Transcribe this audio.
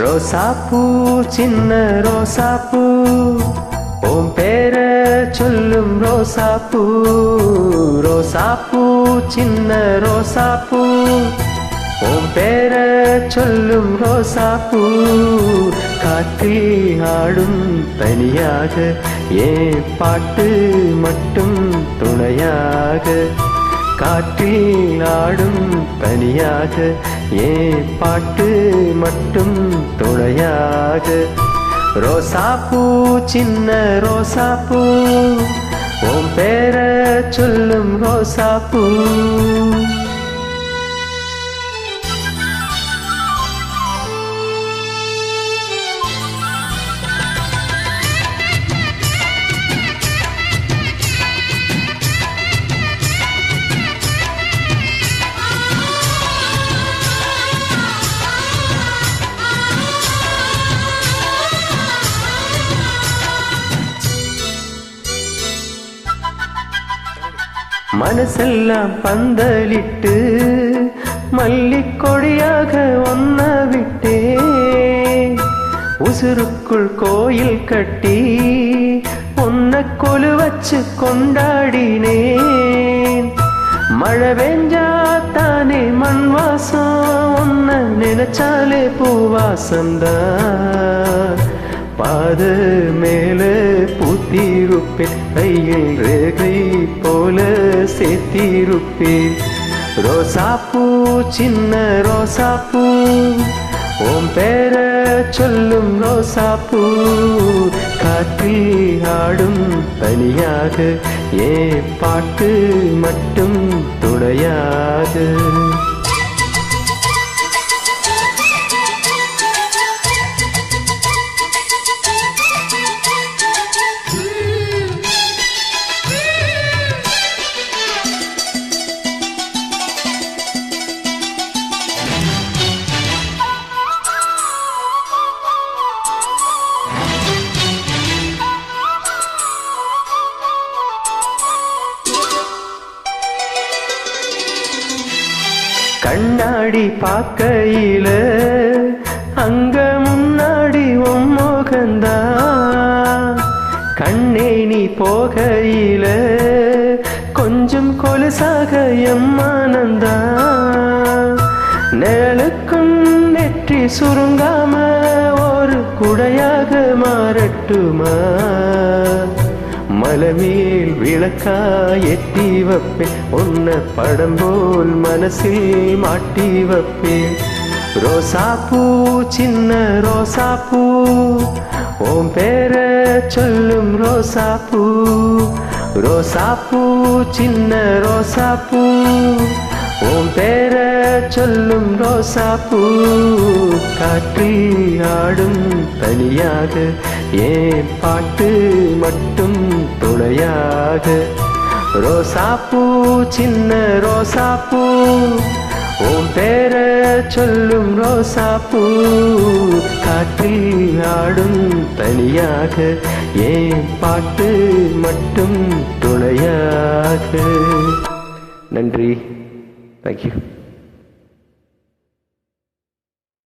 ரோசாப்பூ சின்ன ரோசாப்பூ உன் பேர சொல்லும் ரோசாப்பூ. ரோசாப்பூ சின்ன ரோசாப்பூ உன் பேர சொல்லும் ரோசாப்பூ. காற்றில் ஆடும் தனியாக ஏன் பாட்டு மட்டும் துணையாக. காற்றில் ஆடும் தனியாக ஏன் பாட்டு மட்டும் துணையாக. ரோசாப்பூ சின்ன ரோசாப்பூ உன் பேர சொல்லும் ரோசாப்பூ. மனசெல்லாம் பந்தலிட்டு மல்லிக்கொடியாக ஒன்ன விட்டே. உசுருக்குள் கோயில் கட்டி ஒன்ன கொலு வச்சு கொண்டாடினேன். மழை பெஞ்சா தானே மண் வாசம், ஒன்ன நினைச்சாலே பூவாசம்தான். பாத மேல பூத்திருப்பேன், கையில் ரேகை போல சேர்த்திருப்பேன். ரோசாப்பூ சின்ன ரோசாப்பூ உன் பேர சொல்லும் ரோசாப்பூ. காற்றில் ஆடும் தனியாக ஏன் பாட்டு மட்டும் துணையாக. கண்ணாடி பார்க்கையில அங்க முன்னாடி உன் முகந்தான். கண்ணே நீ போகையில கொஞ்சம் கொலுசாக எம்மானந்தான். நிழலுக்கும் நெற்றி சுருங்காம ஒரு குடையாக மாறட்டுமா. மலமேல் விளக்கா எட்டி வைப்பேன், உன்ன படம் போல் மனசில் மாட்டி வைப்பேன். ரோசாப்பூ சின்ன ரோசாப்பூ உன் பேர சொல்லும் ரோசாப்பூ. ரோசாப்பூ சின்ன ரோசாப்பூ உன் பேர சொல்லும் ரோசாப்பூ. காற்றில் ஆடும் தனியாக ஏன் பாட்டு மட்டும் துணையாக. ரோசாப்பூ சின்ன ரோசாப்பூ உன் பேர சொல்லும் ரோசாப்பூ. காற்றில் ஆடும் தனியாக ஏன் பாட்டு மட்டும் துணையாக. நன்றி. Thank you.